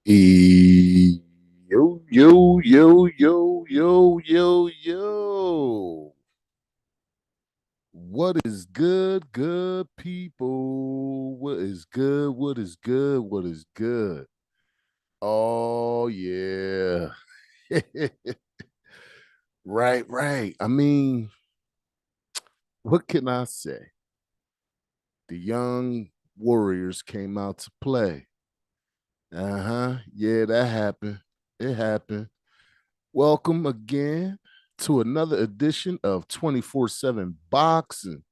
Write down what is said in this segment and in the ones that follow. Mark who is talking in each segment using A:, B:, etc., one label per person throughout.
A: Yo, yo, yo, yo, yo, yo, yo. What is good, good people? What is good? What is good? What is good? Oh, yeah. Right, right. I mean, what can I say? The young Warriors came out to play. Uh-huh. Yeah, that happened. It happened. Welcome again to another edition of 24/7 Boxing.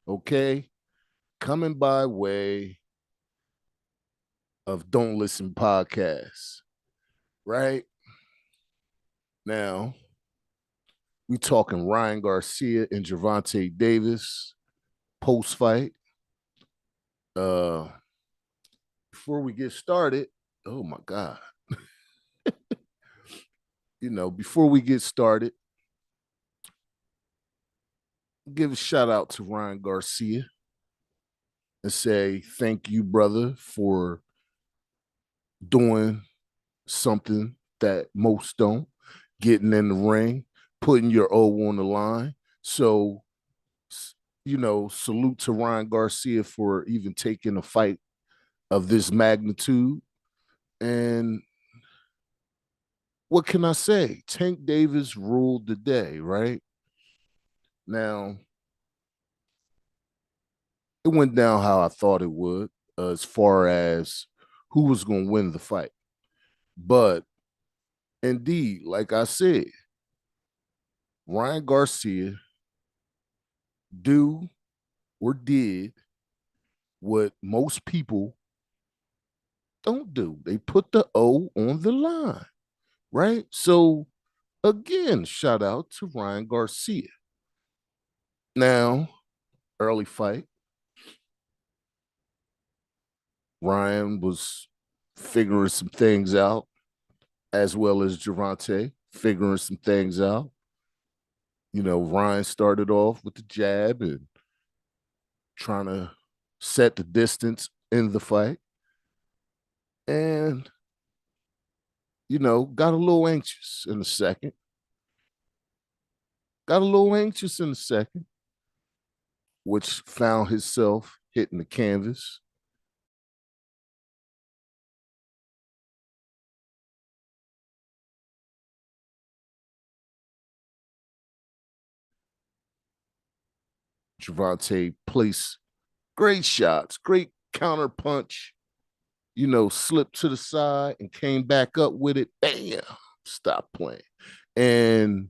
A: Okay. Coming by way of Don't Listen Podcasts. Right now, we talking Ryan Garcia and Gervonta Davis post fight. Uh, before we get started, oh my God. Before we get started, give a shout out to Ryan Garcia and say thank you, brother, for doing something that most don't, getting in the ring, putting your O on the line. So, salute to Ryan Garcia for even taking a fight of this magnitude. And what can I say? Tank Davis ruled the day, right? Now, it went down how I thought it would, as far as who was going to win the fight. But indeed, like I said, Ryan Garcia do or did what most people don't do. They put the O on the line, right? So again, shout out to Ryan Garcia. Now, early fight, Ryan was figuring some things out, as well as Gervonta figuring some things out. Ryan started off with the jab and trying to set the distance in the fight. And, got a little anxious in the second. Got a little anxious in the second, which found himself hitting the canvas. Gervonta placed great shots, great counter punch, slipped to the side and came back up with it. Bam, stop playing. And,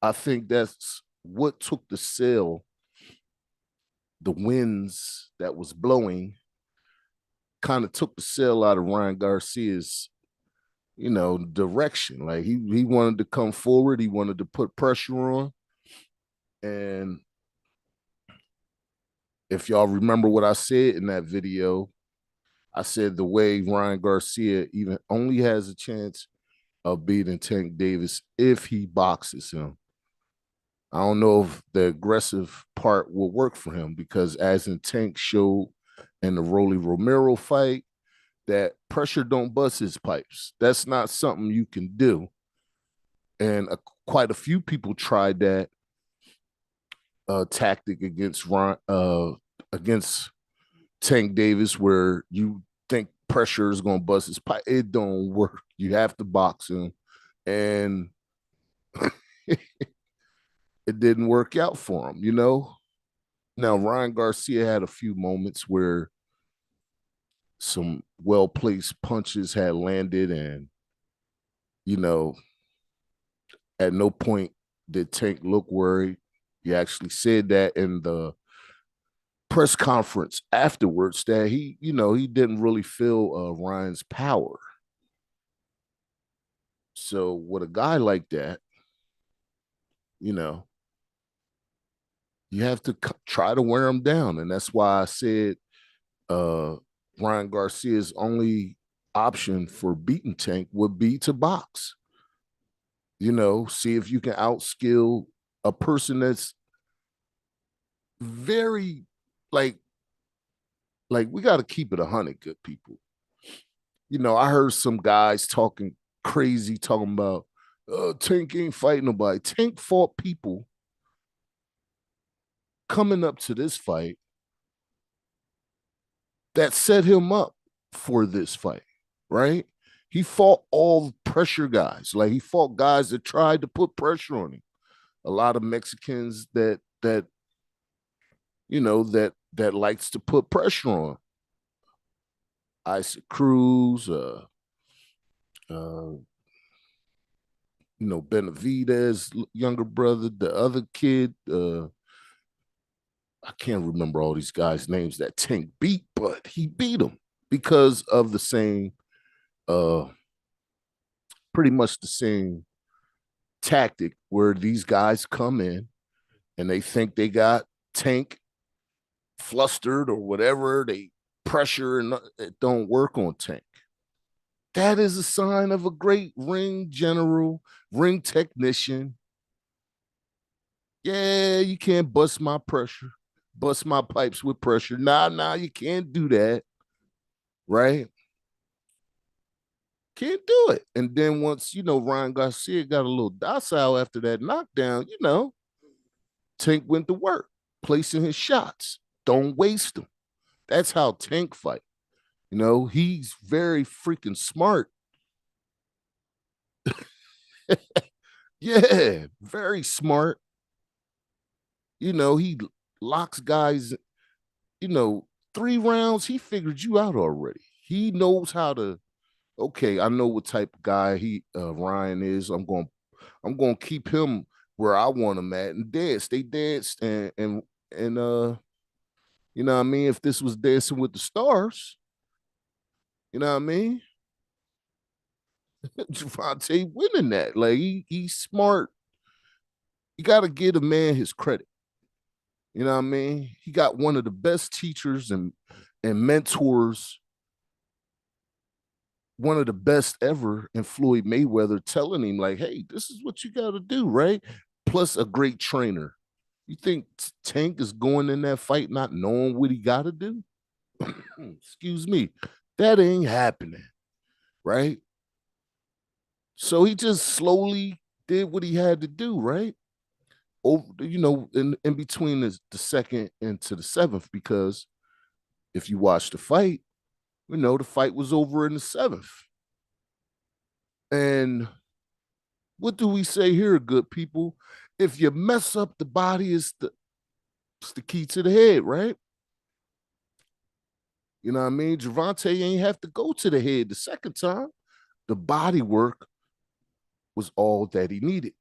A: I think that's what took the sail, the winds that was blowing, kind of took the sail out of Ryan Garcia's, direction. Like he wanted to come forward, he wanted to put pressure on. And if y'all remember what I said in that video, I said the way Ryan Garcia even only has a chance of beating Tank Davis if he boxes him. I don't know if the aggressive part will work for him because, as in Tank showed in the Rolly Romero fight, that pressure don't bust his pipes. That's not something you can do. And quite a few people tried that tactic against Tank Davis, where you think pressure is going to bust his pipe. It don't work. You have to box him, and it didn't work out for him. Now Ryan Garcia had a few moments where some well placed punches had landed, and you know, at no point did Tank look worried. He actually said that in the press conference afterwards that he didn't really feel Ryan's power. So with a guy like that, you know, you have to try to wear him down, and that's why I said uh, Ryan Garcia's only option for beating Tank would be to box. See if you can outskill a person that's very like we got to keep it 100, good people. I heard some guys talking crazy, talking about Tank ain't fighting nobody. Tank fought people coming up to this fight that set him up for this fight, right? He fought all pressure guys. Like he fought guys that tried to put pressure on him. A lot of Mexicans that likes to put pressure on. Isaac Cruz, uh, Benavidez, younger brother, the other kid, I can't remember all these guys' names that Tank beat, but he beat them because of the same, uh, pretty much the same tactic where these guys come in and they think they got Tank flustered or whatever, they pressure and it don't work on Tank. That is a sign of a great ring general, ring technician. Yeah, you can't bust my pressure, bust my pipes with pressure. Nah, you can't do that, right? Can't do it. And then once, Ryan Garcia got a little docile after that knockdown, Tank went to work, placing his shots. Don't waste them. That's how Tank fight. He's very freaking smart. Yeah, very smart. He locks guys, you know, 3 rounds, he figured you out already. He knows how to, okay, I know what type of guy Ryan is. I'm going to keep him where I want him at and dance. They danced and what I mean, if this was Dancing with the Stars, you know what I mean? Javante winning that. Like he's smart. You got to give a man his credit. You know what I mean? He got one of the best teachers and mentors, one of the best ever in Floyd Mayweather, telling him like, "Hey, this is what you got to do," right? Plus a great trainer. You think Tank is going in that fight not knowing what he got to do? Excuse me, that ain't happening, right? So he just slowly did what he had to do, right? Over, in between the second and to the seventh, because if you watch the fight, the fight was over in the seventh. And what do we say here, good people? If you mess up the body, it's the key to the head, right? You know what I mean? Javante ain't have to go to the head the second time. The body work was all that he needed.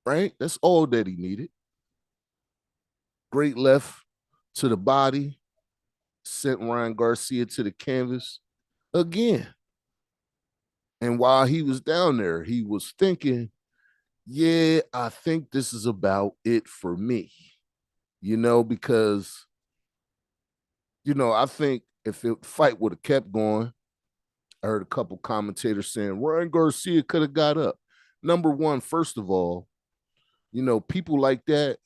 A: Right? That's all that he needed. Great left to the body, sent Ryan Garcia to the canvas again. And while he was down there, he was thinking, yeah, I think this is about it for me, because, I think if the fight would have kept going, I heard a couple commentators saying Ryan Garcia could have got up. Number one, first of all, people like that,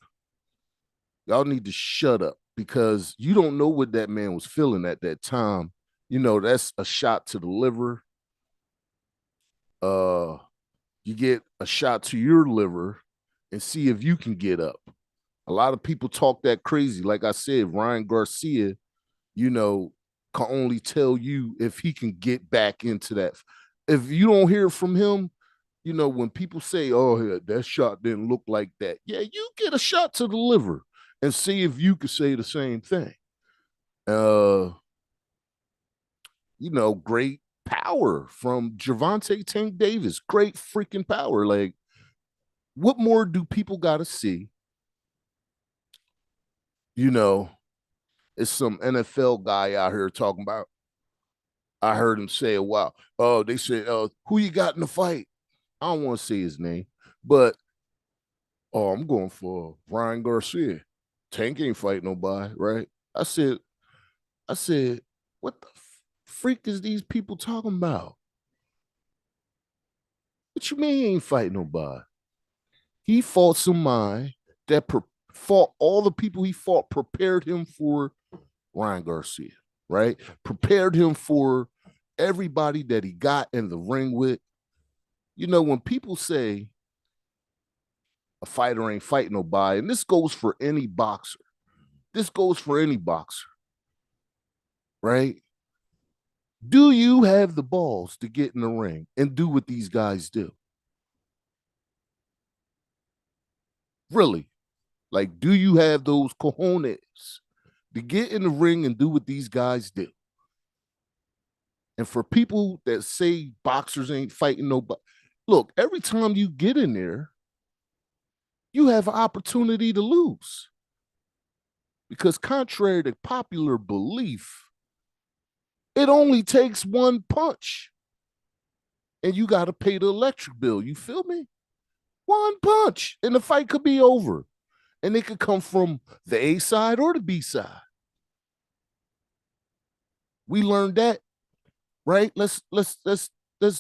A: y'all need to shut up because you don't know what that man was feeling at that time. That's a shot to the liver. Uh, you get a shot to your liver and see if you can get up. A lot of people talk that crazy. Like I said, Ryan Garcia, you know, can only tell you if he can get back into that. If you don't hear from him, when people say, "Oh, that shot didn't look like that," yeah, you get a shot to the liver and see if you could say the same thing. Uh, great power from Javante Tank Davis. Great freaking power. Like, what more do people got to see? You know, it's some NFL guy out here talking about. I heard him say a while. Oh, they said, who you got in the fight? I don't want to say his name, but I'm going for Ryan Garcia. Tank ain't fight nobody, right? I said, what the freak is these people talking about? What you mean he ain't fight nobody? He fought somebody that fought all the people he fought, prepared him for Ryan Garcia, right? Prepared him for everybody that he got in the ring with. You know, when people say a fighter ain't fighting nobody, and this goes for any boxer, this goes for any boxer, right? Do you have the balls to get in the ring and do what these guys do? Really? Like, do you have those cojones to get in the ring and do what these guys do? And for people that say boxers ain't fighting nobody, look, every time you get in there, you have an opportunity to lose. Because contrary to popular belief, it only takes one punch and you got to pay the electric bill. You feel me? One punch and the fight could be over. And it could come from the A side or the B side. We learned that, right? Let's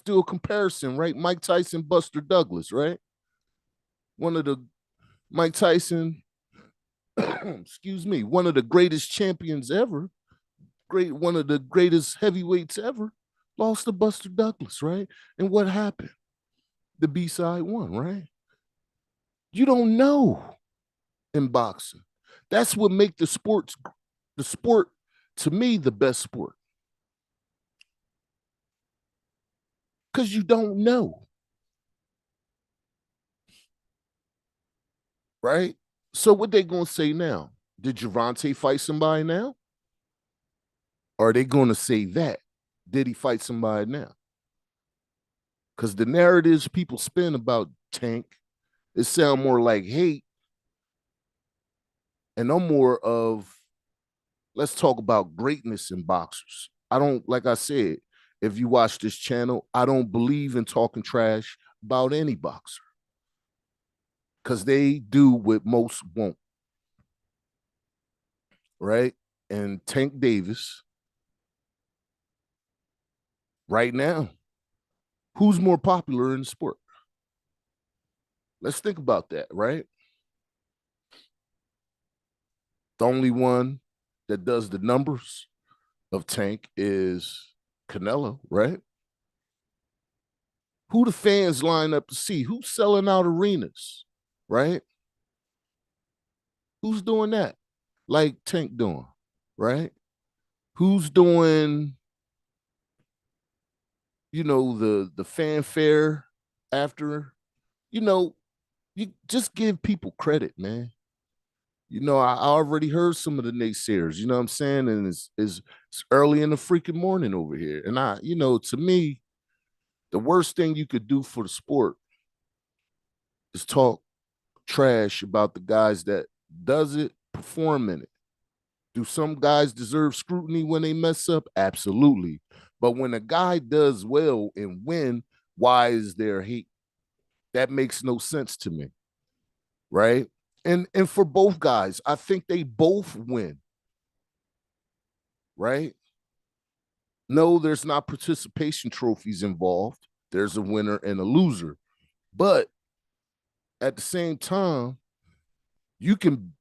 A: do a comparison, right? Mike Tyson, Buster Douglas, right? One of the Mike Tyson, excuse me, one of the greatest champions ever, one of the greatest heavyweights ever, lost to Buster Douglas, right? And what happened? The B side won, right? You don't know in boxing. That's what make the sport to me the best sport. Because you don't know. Right? So what they gonna say now? Did Javante fight somebody now? Or are they gonna say that? Did he fight somebody now? Because the narratives people spin about Tank, it sound more like hate, and no more of let's talk about greatness in boxers. I don't, like I said, if you watch this channel, I don't believe in talking trash about any boxer because they do what most won't, right? And Tank Davis, right now, who's more popular in the sport? Let's think about that, right? The only one that does the numbers of Tank is Canelo, right? Who the fans line up to see? Who's selling out arenas, right? Who's doing that? Like Tank doing, right? Who's doing, the fanfare after? You know, you just give people credit, man. I already heard some of the naysayers, you know what I'm saying? And it's early in the freaking morning over here. And to me, the worst thing you could do for the sport is talk trash about the guys that does it, perform in it. Do some guys deserve scrutiny when they mess up? Absolutely. But when a guy does well and win, why is there hate? That makes no sense to me, right? And for both guys, I think they both win, right? No, there's not participation trophies involved. There's a winner and a loser. But at the same time, you can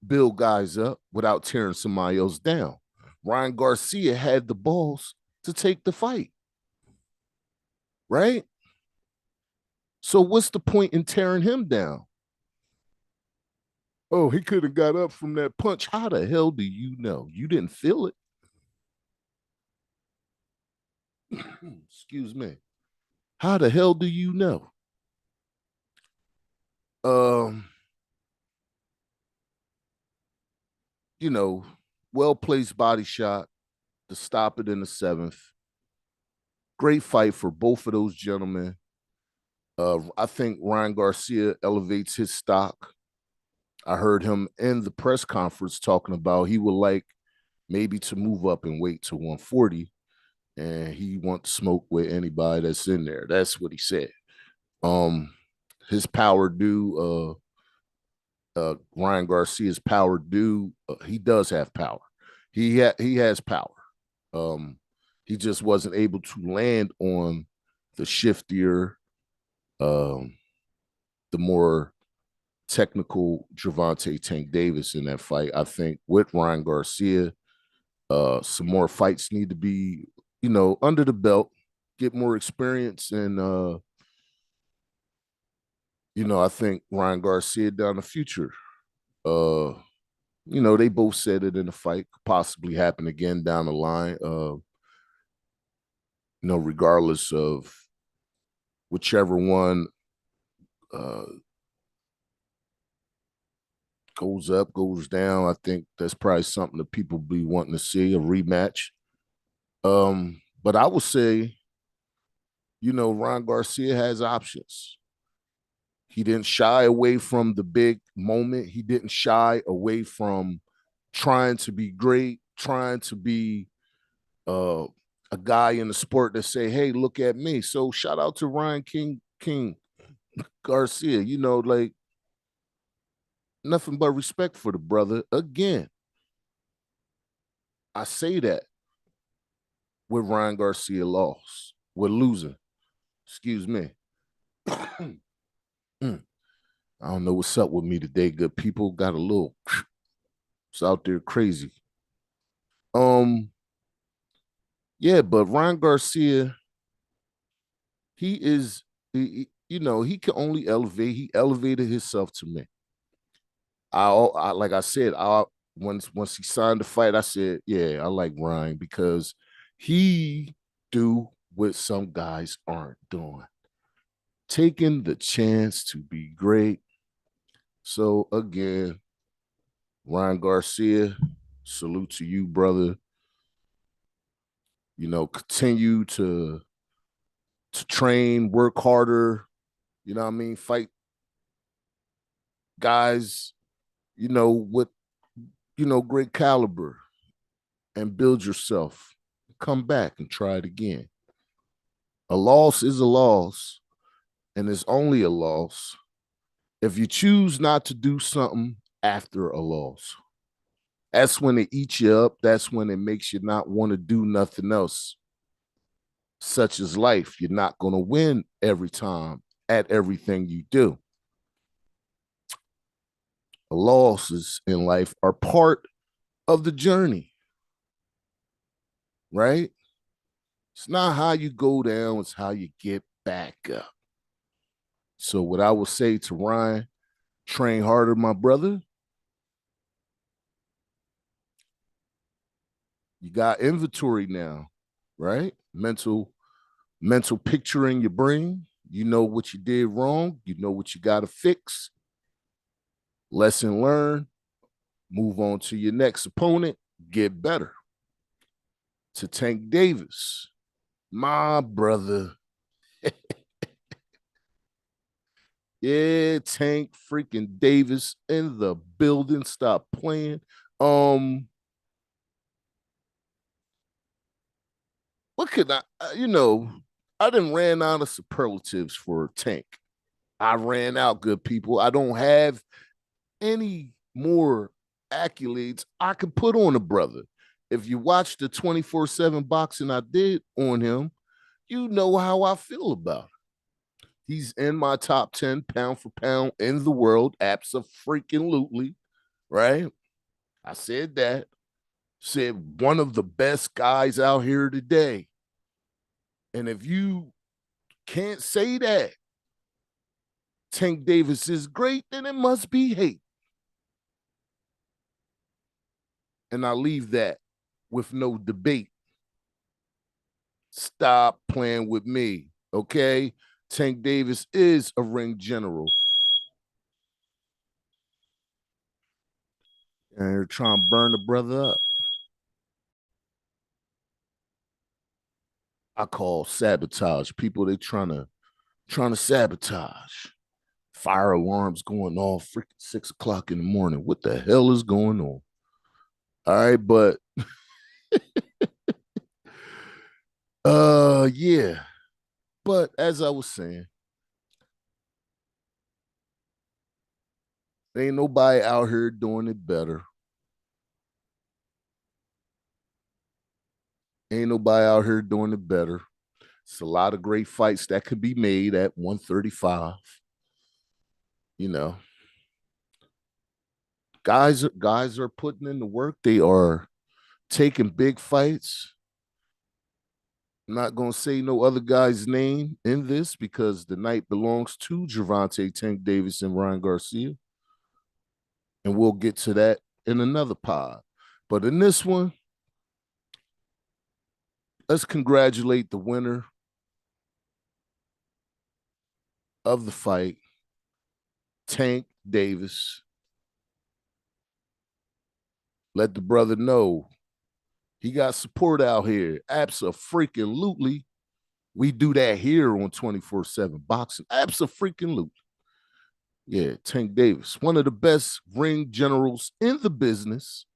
A: build guys up without tearing somebody else down. Ryan Garcia had the balls to take the fight, right? So what's the point in tearing him down? Oh, he could have got up from that punch. How the hell do you know? You didn't feel it. Excuse me. How the hell do you know? Um, you know, well placed body shot to stop it in the seventh. Great fight for both of those gentlemen. I think Ryan Garcia elevates his stock. I heard him in the press conference talking about he would like maybe to move up and weight to 140, and he wants to smoke with anybody that's in there. That's what he said. His power due, Ryan Garcia's power due. He does have power. He has power. Um, he just wasn't able to land on the shiftier um, the more technical Gervonta Tank Davis in that fight. I think with Ryan Garcia, some more fights need to be, under the belt, get more experience, and I think Ryan Garcia down the future. Uh, they both said it in the fight, could possibly happen again down the line. Regardless of whichever one uh, goes up, goes down. I think that's probably something that people be wanting to see, a rematch. But I would say, Ron Garcia has options. He didn't shy away from the big moment. He didn't shy away from trying to be great, trying to be uh, a guy in the sport that say, "Hey, look at me." So shout out to Ryan King Garcia. Like nothing but respect for the brother. Again, I say that with Ryan Garcia loss, with losing. Excuse me. I don't know what's up with me today. Good people got a little. It's out there crazy. Um, yeah, but Ryan Garcia, he is, he can only elevate. He elevated himself to me. I like I said, once he signed the fight, I said, yeah, I like Ryan because he do what some guys aren't doing, taking the chance to be great. So again, Ryan Garcia, salute to you, brother. Continue to train, work harder. You know what I mean? Fight guys, with great caliber and build yourself. Come back and try it again. A loss is a loss, and it's only a loss if you choose not to do something after a loss. That's when it eats you up. That's when it makes you not want to do nothing else, such as life. You're not going to win every time at everything you do. Losses in life are part of the journey, right? It's not how you go down, it's how you get back up. So, what I would say to Ryan, train harder, my brother. You got inventory now, right? Mental picture in your brain. You know what you did wrong. You know what you got to fix. Lesson learned. Move on to your next opponent. Get better. To Tank Davis, my brother. Yeah, Tank freaking Davis in the building. Stop playing. Um, what could I didn't ran out of superlatives for Tank. I ran out, good people. I don't have any more accolades I could put on a brother. If you watch the 24/7 boxing I did on him, you know how I feel about him. He's in my top 10 pound for pound in the world. Absolutely. Right? I said that. Said one of the best guys out here today. And if you can't say that Tank Davis is great, then it must be hate. And I leave that with no debate. Stop playing with me, okay? Tank Davis is a ring general. And you're trying to burn the brother up. I call sabotage. People they trying to sabotage. Fire alarms going off freaking 6 o'clock in the morning. What the hell is going on? All right, but yeah. But as I was saying, ain't nobody out here doing it better. Ain't nobody out here doing it better. It's a lot of great fights that could be made at 135. You know, guys are putting in the work. They are taking big fights. I'm not going to say no other guy's name in this because the night belongs to Gervonta Tank Davis and Ryan Garcia. And we'll get to that in another pod. But in this one, let's congratulate the winner of the fight, Tank Davis. Let the brother know he got support out here. Abso-freaking-lutely. We do that here on 24/7 Boxing. Abso-freaking-lutely. Yeah, Tank Davis, one of the best ring generals in the business.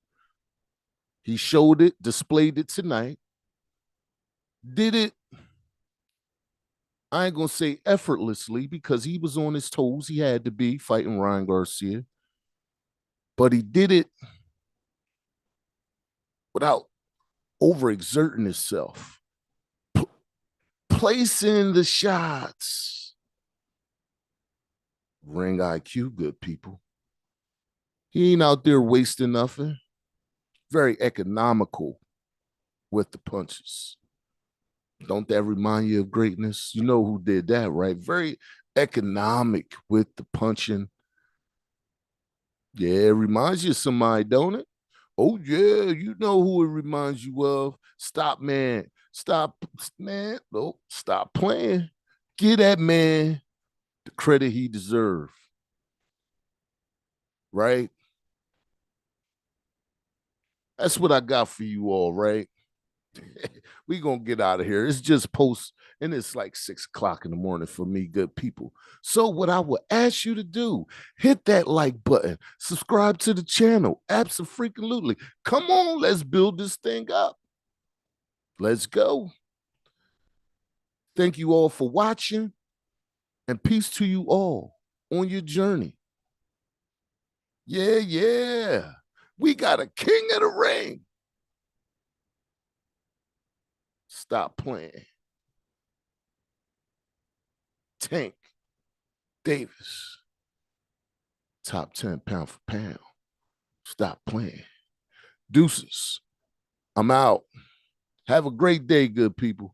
A: He showed it, displayed it tonight. Did it, I ain't going to say effortlessly because he was on his toes. He had to be fighting Ryan Garcia. But he did it without overexerting himself. Placing the shots. Ring IQ, good people. He ain't out there wasting nothing. Very economical with the punches. Don't that remind you of greatness? You know who did that, right? Very economic with the punching. Yeah, it reminds you of somebody, don't it? Oh, yeah, you know who it reminds you of. Stop, man. Stop, man. No, stop playing. Give that man the credit he deserves. Right? That's what I got for you all, right? We gonna get out of here. It's just post, and it's like 6 o'clock in the morning for me, good people. So what I will ask you to do, hit that like button, subscribe to the channel. Abso-freaking-lutely. Come on, let's build this thing up. Let's go. Thank you all for watching, and peace to you all on your journey. Yeah. We got a king of the ring. Stop playing. Tank Davis, top 10 pound for pound. Stop playing. Deuces. I'm out. Have a great day, good people.